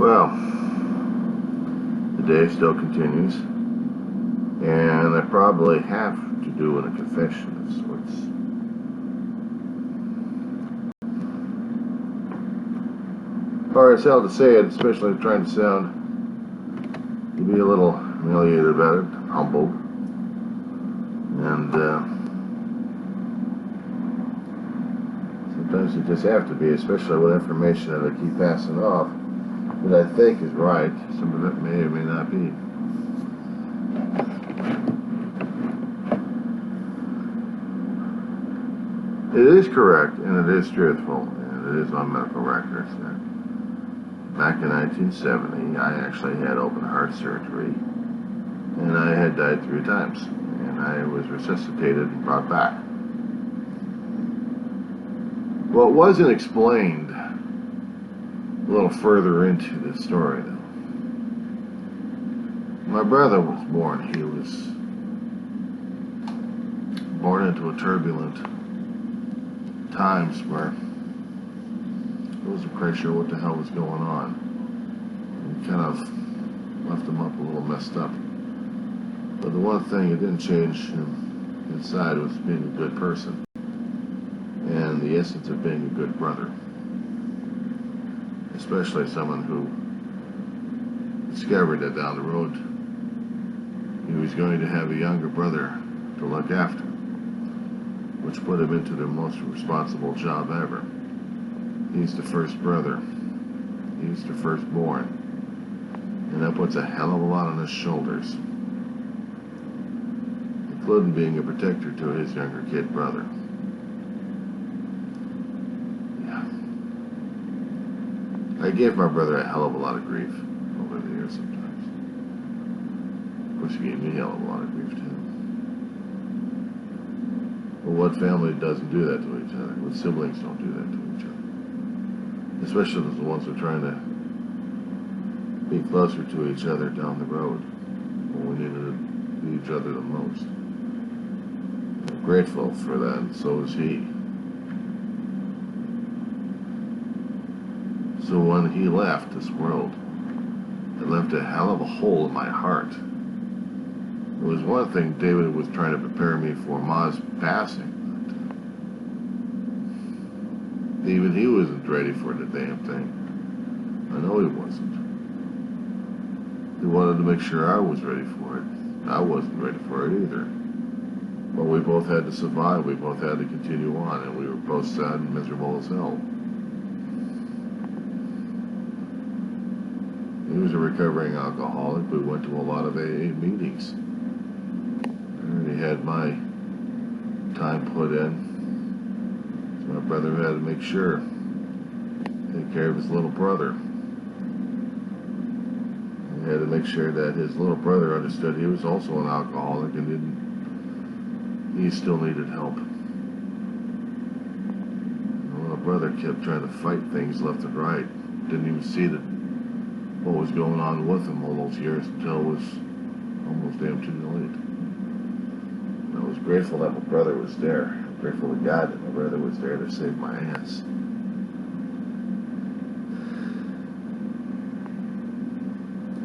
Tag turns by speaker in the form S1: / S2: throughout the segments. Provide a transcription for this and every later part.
S1: Well, the day still continues, and I probably have to do a confession of sorts. Hard as hell to say it, especially trying to sound to be a little humiliated about it, humbled, and sometimes you just have to be, especially with information that I keep passing off that I think is right. Some of it may or may not be. It is correct, and it is truthful, and it is on medical records that back in 1970, I actually had open heart surgery, and I had died 3 times, and I was resuscitated and brought back. What wasn't explained a little further into the story, though. My brother was born. He was born into a turbulent times where I wasn't quite sure what the hell was going on. And kind of left him up a little messed up. But the one thing that didn't change him inside was being a good person. And the essence of being a good brother. Especially someone who discovered that down the road he was going to have a younger brother to look after, which put him into the most responsible job ever. He's the first brother. He's the firstborn. And that puts a hell of a lot on his shoulders, including being a protector to his younger kid brother. I gave my brother a hell of a lot of grief over the years sometimes. Of course, he gave me a hell of a lot of grief too. But what family doesn't do that to each other? What siblings don't do that to each other? Especially the ones who are trying to be closer to each other down the road when we needed to be each other the most. I'm grateful for that, and so is he. So when he left this world, it left a hell of a hole in my heart. It was one thing David was trying to prepare me for Ma's passing. But even he wasn't ready for the damn thing. I know he wasn't. He wanted to make sure I was ready for it. I wasn't ready for it either. But we both had to survive. We both had to continue on, and we were both sad and miserable as hell. He was a recovering alcoholic. We went to a lot of AA meetings. I already had my time put in. So my brother had to make sure, take care of his little brother. He had to make sure that his little brother understood he was also an alcoholic and he still needed help. The little brother kept trying to fight things left and right. Didn't even see that what was going on with him all those years until it was almost damn too late. And I was grateful that my brother was there. I'm grateful to God that my brother was there to save my ass.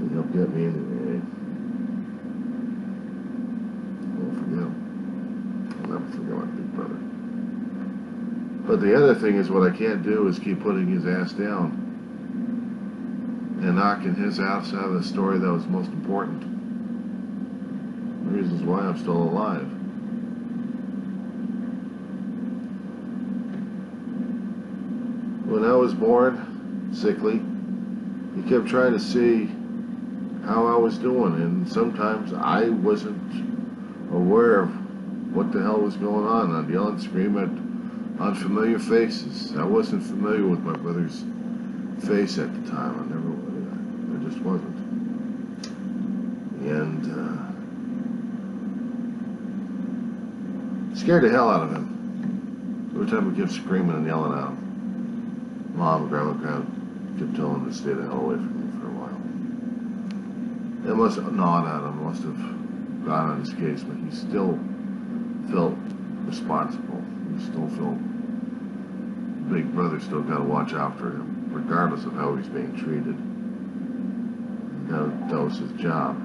S1: He helped get me into the AA. I won't forget him. I'll never forget my big brother. But the other thing is, what I can't do is keep putting his ass down and knocking his ass out of the story that was most important. The reasons why I'm still alive. When I was born, sickly, he kept trying to see how I was doing, and sometimes I wasn't aware of what the hell was going on. I'd yell and scream at unfamiliar faces. I wasn't familiar with my brother's face at the time. I just wasn't. And scared the hell out of him. Every time we kept screaming and yelling at him, Mom and Grandma kept telling him to stay the hell away from me for a while. It must have gnawed at him, must have got on his case, but he still felt responsible. He still felt Big Brother still got to watch after him, regardless of how he's being treated. That was his job.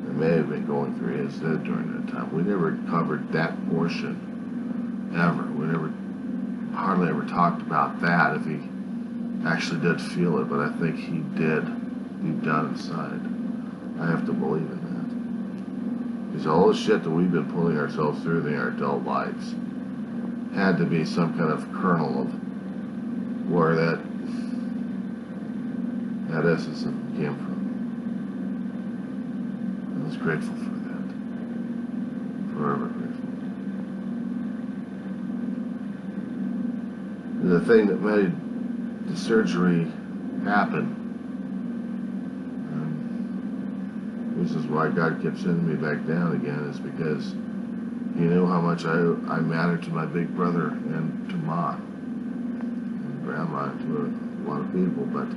S1: It may have been going through his head during that time. We never covered that portion ever. We never, hardly ever talked about that, if he actually did feel it, but I think he did, deep down inside. I have to believe in that. Because all the shit that we've been pulling ourselves through in our adult lives had to be some kind of kernel of where that essence came from. I was grateful for that. Forever grateful. The thing that made the surgery happen, this is why God kept sending me back down again, is because He knew how much I mattered to my big brother and to Ma and Grandma and to a lot of people, but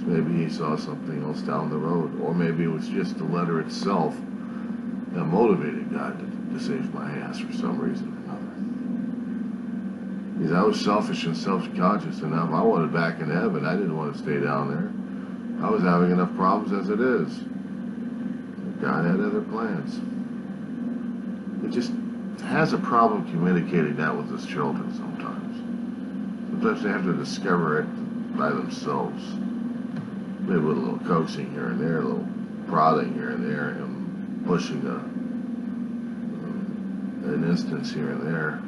S1: maybe He saw something else down the road, or maybe it was just the letter itself that motivated God to save my ass for some reason or another. Because I was selfish and self-conscious enough. I wanted back in heaven. I didn't want to stay down there. I was having enough problems as it is. God had other plans. It just has a problem communicating that with His children sometimes. Sometimes they have to discover it by themselves. Maybe with a little coaxing here and there, a little prodding here and there, and pushing an instance here and there.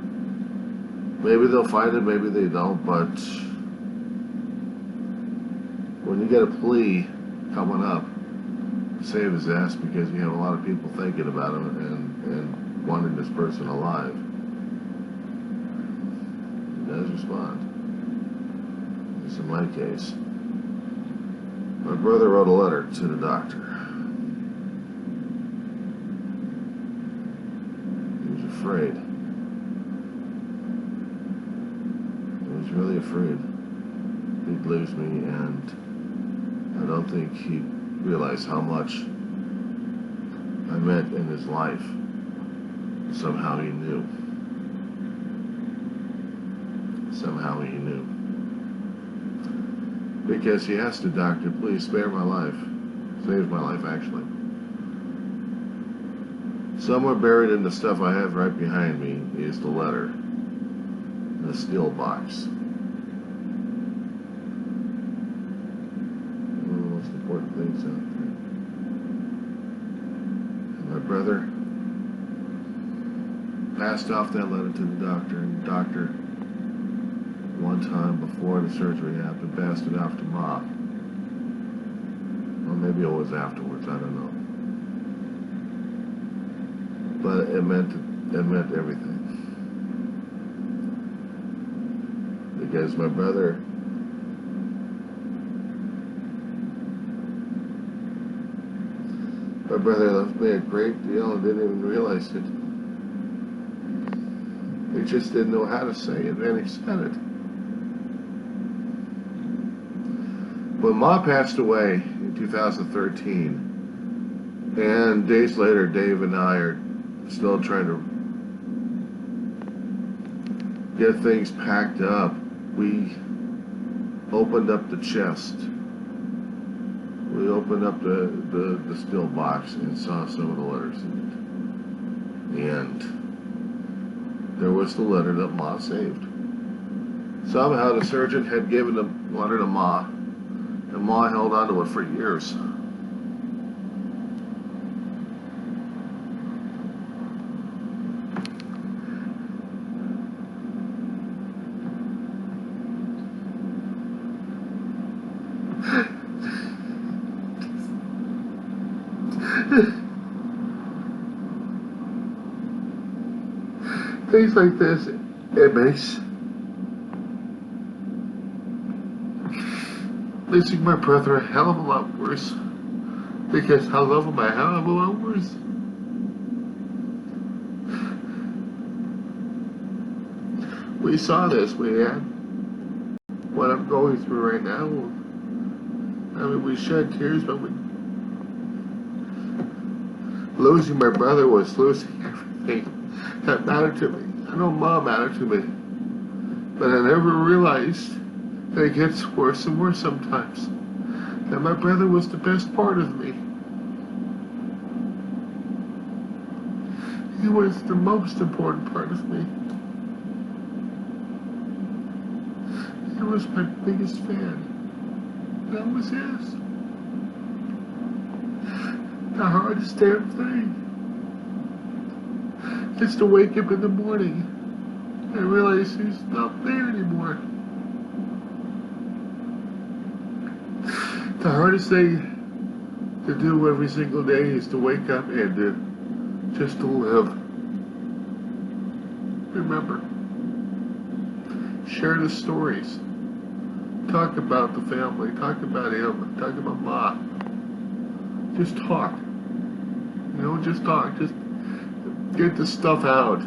S1: Maybe they'll find it, maybe they don't, but when you get a plea coming up, save his ass, because you have a lot of people thinking about him and wanting this person alive. He does respond. At least in my case. My brother wrote a letter to the doctor. He was afraid. He was really afraid he'd lose me, and I don't think he realized how much I meant in his life. Somehow he knew. Somehow he knew. Because he asked the doctor, please spare my life. Save my life, actually. Somewhere buried in the stuff I have right behind me is the letter. In a steel box. One of the most important things out there. And my brother passed off that letter to the doctor, and the doctor, one time before the surgery happened, passed it off to Ma. Or maybe it was afterwards, I don't know. But it meant everything. Because my brother loved me a great deal and didn't even realize it. He just didn't know how to say it, and he said it. When Ma passed away in 2013, and days later, Dave and I are still trying to get things packed up, we opened up the chest. We opened up the steel box and saw some of the letters in it. And there was the letter that Ma saved. Somehow the surgeon had given the letter to Ma, and Ma held on to it for years. Things like this, it makes losing my brother a hell of a lot worse, because I love him a hell of a lot worse. We saw this, we had what I'm going through right now. I mean, we shed tears, but losing my brother was losing everything that mattered to me. I know Mom mattered to me, but I never realized that it gets worse and worse sometimes. that my brother was the best part of me. He was the most important part of me. He was my biggest fan. That was his. The hardest damn thing is to wake up in the morning and realize he's not there anymore. The hardest thing to do every single day is to wake up and just to live. Remember, share the stories. Talk about the family. Talk about him. Talk about Ma. Just talk. Just talk. Just get the stuff out.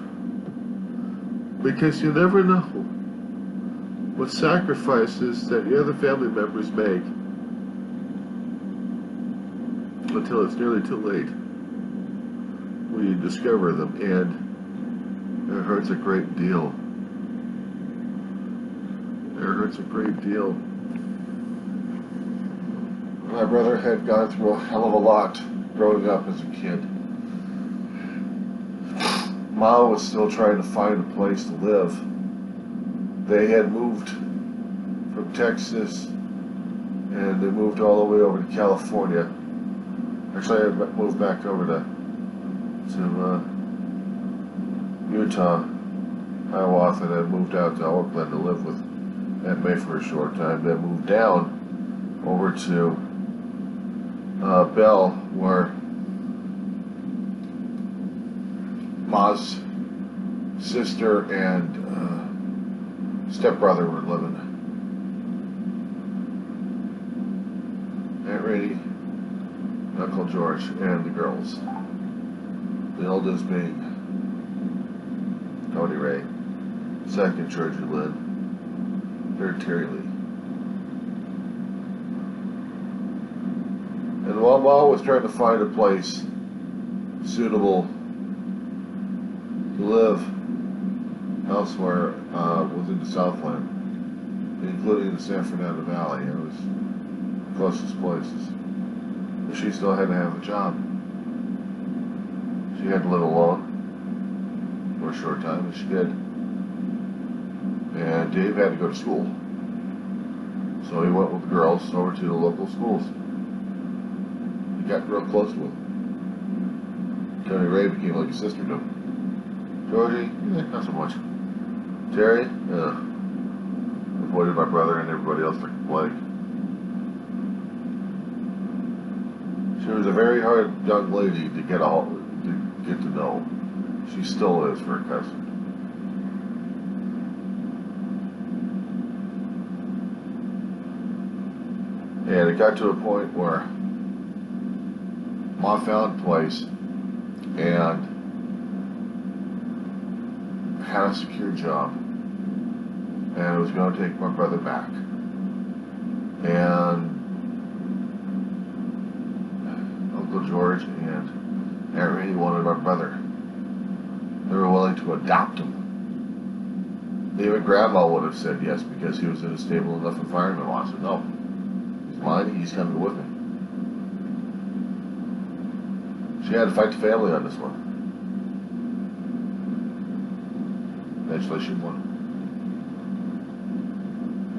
S1: Because you never know what sacrifices that the other family members make until it's nearly too late when you discover them, and it hurts a great deal. It hurts a great deal. My brother had gone through a hell of a lot growing up as a kid. Ma was still trying to find a place to live. They had moved from Texas and they moved all the way over to California. Actually, I moved back over to Utah, Hiawatha, and then moved out to Oakland to live with Aunt May for a short time. Then moved down over to Bell, where Ma's sister and stepbrother were living. Aunt Rainey, Uncle George, and the girls. The oldest being Tony Ray, second Georgie Lynn, third Terry Lee. And while Ma was trying to find a place suitable to live elsewhere within the Southland, including the San Fernando Valley, it was the closest places. But she still had to have a job. She had to live alone for a short time, and she did. And Dave had to go to school. So he went with the girls over to the local schools. He got real close to him. Tony Ray became like a sister to him. Georgie, not so much. Terry, avoided my brother and everybody else like the plague. She was a very hard young lady to get to know. She still is for a cousin. And it got to a point where Ma found a place and had a secure job, and it was going to take my brother back. And Uncle George and Aunt Rainey wanted my brother. They were willing to adopt him. Even Grandma would have said yes because he was in a stable enough environment. I said, no, he's mine, he's coming with me. She had to fight the family on this one. Eventually she won.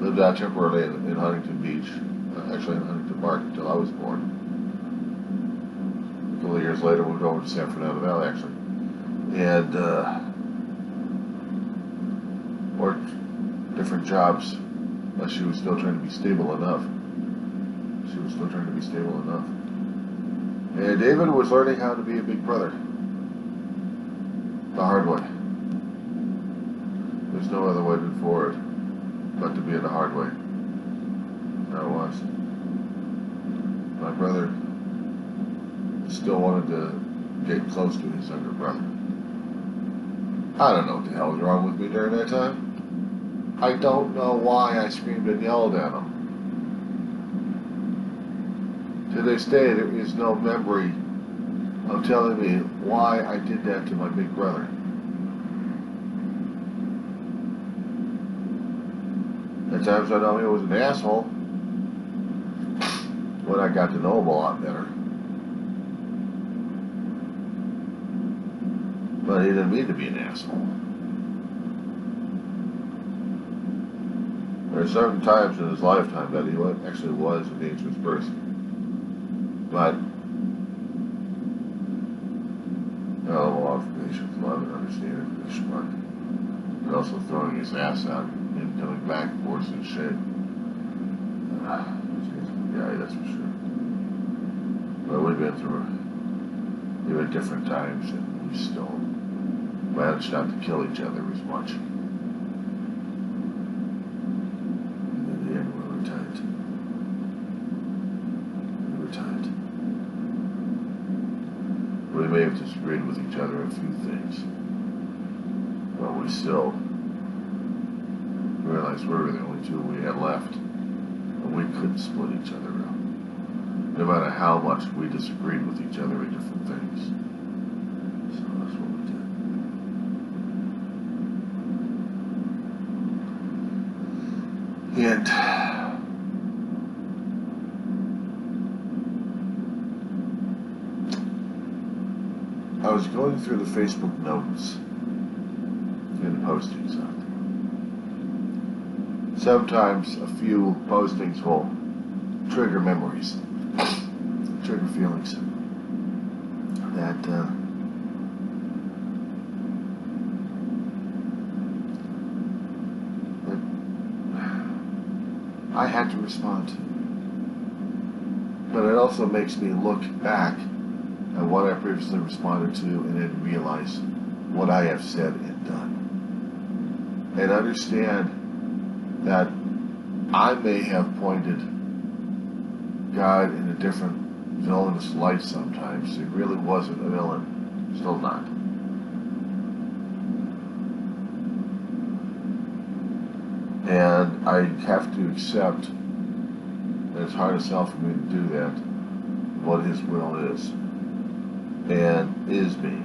S1: Lived out temporarily in Huntington Beach, actually in Huntington Park until I was born. A couple of years later moved over to San Fernando Valley actually. And worked different jobs, but she was still trying to be stable enough. And David was learning how to be a big brother. The hard way. There's no other way forward but to be in the hard way. That was. My brother still wanted to get close to his younger brother. I don't know what the hell was wrong with me during that time. I don't know why I screamed and yelled at him. To this day, there is no memory of telling me why I did that to my big brother. At times I know he was an asshole. when I got to know him a lot better. But he didn't mean to be an asshole. There are certain times in his lifetime that he actually was a dangerous person. But a lot of patience, love, and understanding for the schmuck. And also throwing his ass out and coming back worse than shit. Yeah, that's for sure. But we've been through even different times, and we still managed not to kill each other as much. And in the end, we were tight. We may have disagreed with each other a few things, but we still realized we were the only two we had left, and we couldn't split each other up, no matter how much we disagreed with each other in different things. So that's what we did. And I was going through the Facebook notes and postings out there. Sometimes a few postings will trigger memories, trigger feelings that I had to respond to. But it also makes me look back at what I previously responded to and then realize what I have said and done. And understand that I may have pointed God in a different villainous light sometimes. He really wasn't a villain. Still not. And I have to accept that it's hard as hell for me to do that, what His will is. And is me.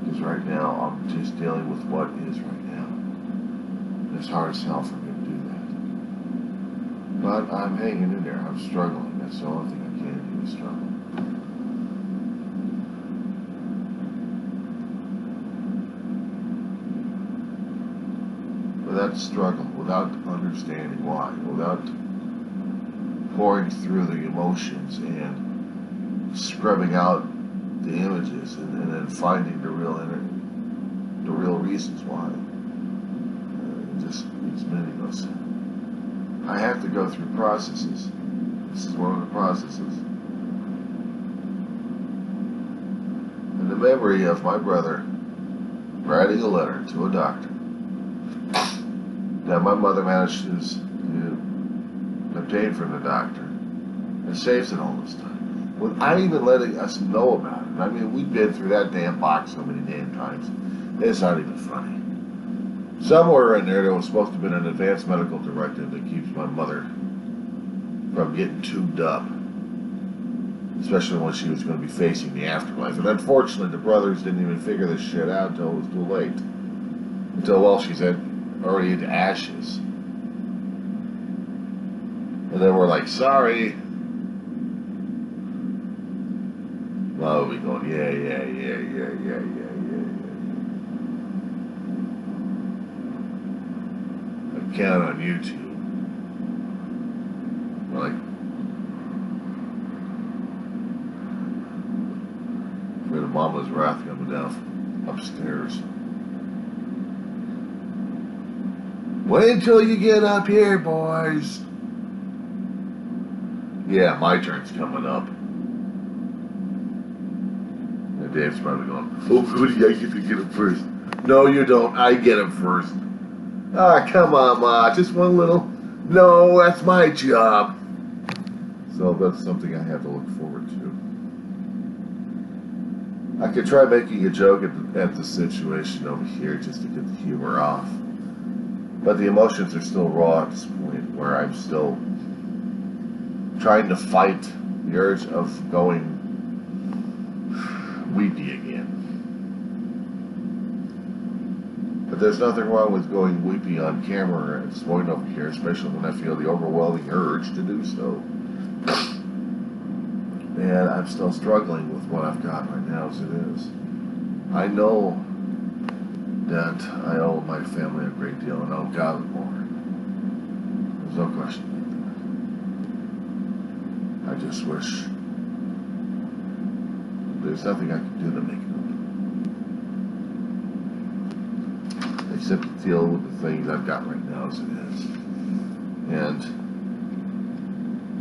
S1: Because right now I'm just dealing with what is right now. And it's hard as hell for me to do that. But I'm hanging in there. I'm struggling. That's the only thing I can do is struggle. But that struggle, without understanding why, without pouring through the emotions and scrubbing out the images and then finding the real reasons why. It just it's meaningless. I have to go through processes. This is one of the processes. And the memory of my brother writing a letter to a doctor that my mother managed to obtain from the doctor and saves it all this time. Without even letting us know about it. I mean, we've been through that damn box so many damn times. It's not even funny. Somewhere in there was supposed to have been an advanced medical directive that keeps my mother from getting tubed up. Especially when she was going to be facing the afterlife. And unfortunately, the brothers didn't even figure this shit out until it was too late. Until, well, she's already into ashes. And then we're like, sorry. Well, we going, yeah. Account on YouTube. We're like, afraid of Mama's wrath coming down upstairs. Wait until you get up here, boys. Yeah, my turn's coming up. Dave's probably going, oh, goody, I get to get him first. No, you don't. I get him first. Ah, come on, Ma. Just one little. No, that's my job. So that's something I have to look forward to. I could try making a joke at the situation over here just to get the humor off. But the emotions are still raw at this point where I'm still trying to fight the urge of going weepy again. But there's nothing wrong with going weepy on camera and smoking over here, especially when I feel the overwhelming urge to do so. And I'm still struggling with what I've got right now as it is. I know that I owe my family a great deal, and I owe God more. There's no question about that. I just wish there's nothing I can do to make it up. Except to deal with the things I've got right now as it is. And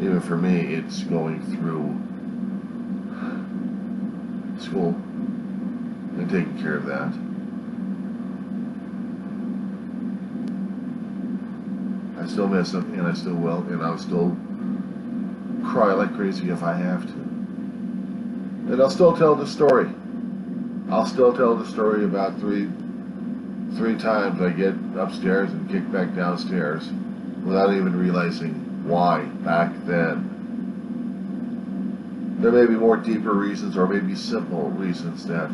S1: even for me, it's going through school and taking care of that. I still miss them, and I still will, and I'll still cry like crazy if I have to. And I'll still tell the story. I'll still tell the story about three times I get upstairs and kicked back downstairs without even realizing why back then. There may be more deeper reasons, or maybe simple reasons that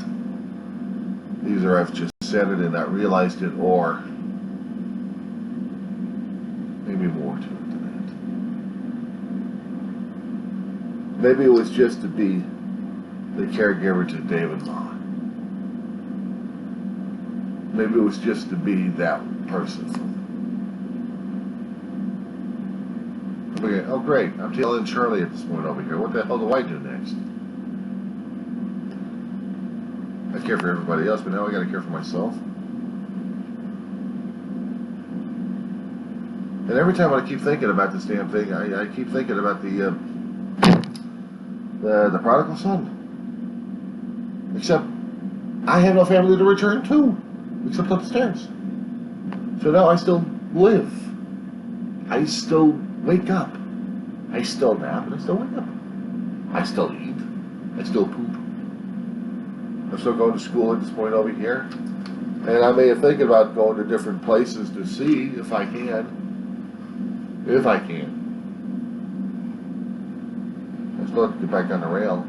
S1: either I've just said it and not realized it, or maybe more to it than that. Maybe it was just to be the caregiver to David Law. Maybe it was just to be that person for them. Okay, oh great, I'm telling Charlie at this point over here. What the hell do I do next? I care for everybody else, but now I gotta care for myself. And every time I keep thinking about this damn thing, I keep thinking about the prodigal son. Except I have no family to return to, except upstairs. So now I still live. I still wake up. I still nap and I still wake up. I still eat. I still poop. I'm still going to school at this point over here. And I may think about going to different places to see if I can. If I can. I still have to get back on the rail.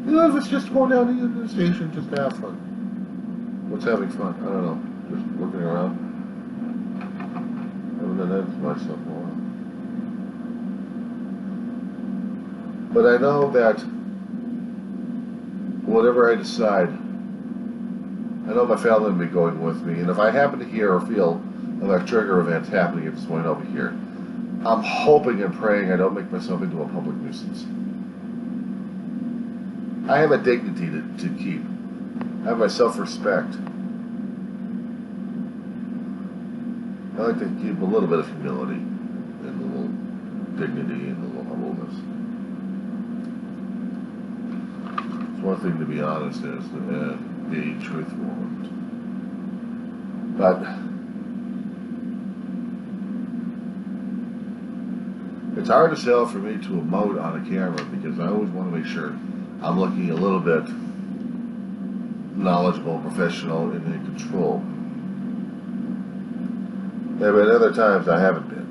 S1: You know, if it's just going down to the station just to have fun. What's having fun? I don't know. Just looking around. I haven't done that to myself in a while. But I know that whatever I decide, I know my family will be going with me. And if I happen to hear or feel like trigger events happening at this point over here, I'm hoping and praying I don't make myself into a public nuisance. I have a dignity to keep. I have my self-respect. I like to keep a little bit of humility and a little dignity and a little humbleness. It's one thing to be honest and be truthful. But it's hard as hell for me to emote on a camera because I always want to make sure I'm looking a little bit knowledgeable, professional, and in control. There have been other times I haven't been.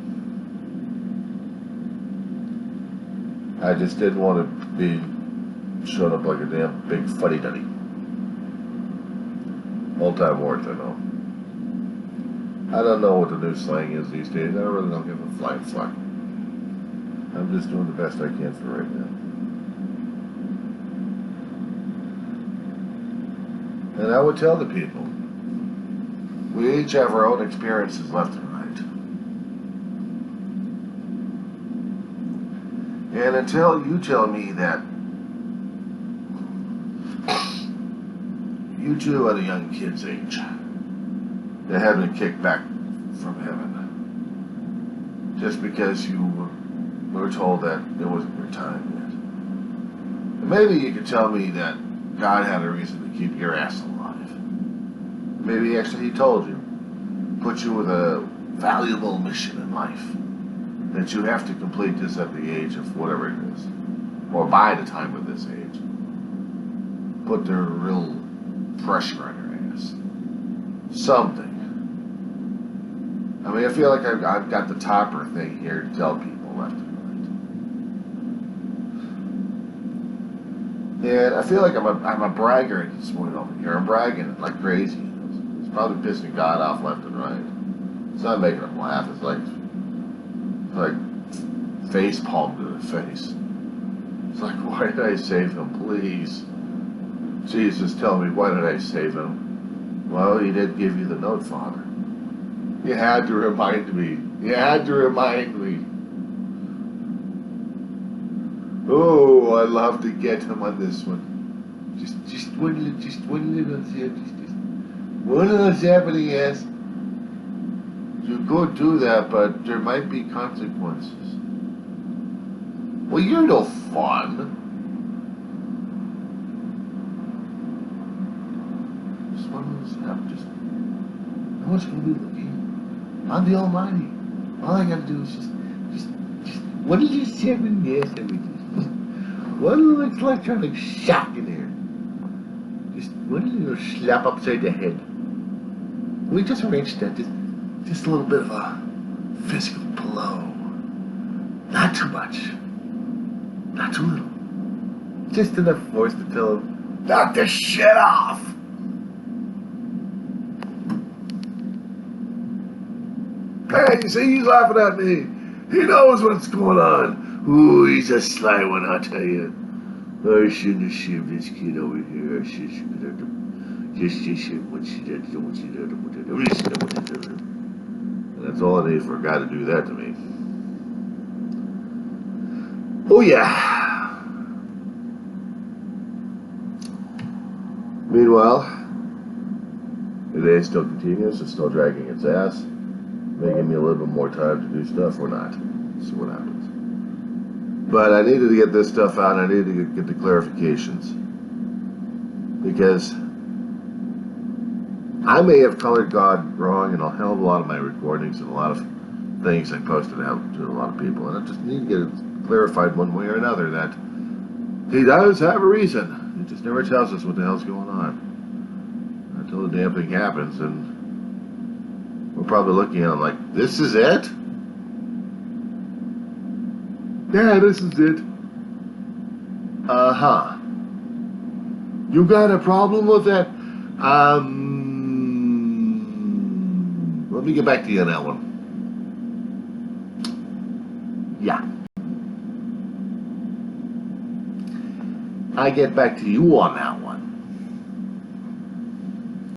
S1: I just didn't want to be showing up like a damn big fuddy-duddy. Old-time words, I know. I don't know what the new slang is these days. I really don't give a flying fuck. I'm just doing the best I can for right now. And I would tell the people, we each have our own experiences left and right. And until you tell me that you too at a young kid's age that had been kicked back from heaven just because you were told that it wasn't your time yet. And maybe you could tell me that God had a reason to keep your ass alive. Maybe actually he told you, put you with a valuable mission in life, that you have to complete this at the age of whatever it is, or by the time of this age. Put the real pressure on your ass. Something. I mean, I feel like I've got the topper thing here to tell people left and right. And I feel like I'm a bragger at this point over here. I'm bragging like crazy. It's probably pissing God off left and right. It's not making him laugh. It's like face palm to the face. It's like, why did I save him? Please. Jesus, tell me, why did I save him? Well, he did give you the note, Father. You had to remind me. You had to remind me. Oh, I'd love to get him on this one. Just one little just one little happening, yes. You could do that, but there might be consequences. Well, you're no fun. Just one little step, just no one's gonna be looking. I'm the Almighty. All I gotta do is just one little seven, yes, everything. One little electronic shock in there. Just one little slap upside the head. We just arranged that, just a little bit of a physical blow. Not too much. Not too little. Just enough force to tell him, knock the shit off! Hey, you see, he's laughing at me. He knows what's going on. Ooh, he's a sly one, I'll tell you. I shouldn't have shaved this kid over here. I should have put him. Just what she did, what she did, what she did. And that's all I need for a guy to do that to me. Oh, yeah. Meanwhile, the day still continues. It's still dragging its ass. Making me a little bit more time to do stuff or not. See what happens. But I needed to get this stuff out, and I needed to get the clarifications. Because I may have colored God wrong in a hell of a lot of my recordings and a lot of things I posted out to a lot of people. And I just need to get it clarified one way or another that he does have a reason. He just never tells us what the hell's going on. Until the damn thing happens, and we're probably looking at him like, this is it? Yeah, this is it. Uh-huh. You got a problem with that? Let me get back to you on that one. Yeah. I get back to you on that one.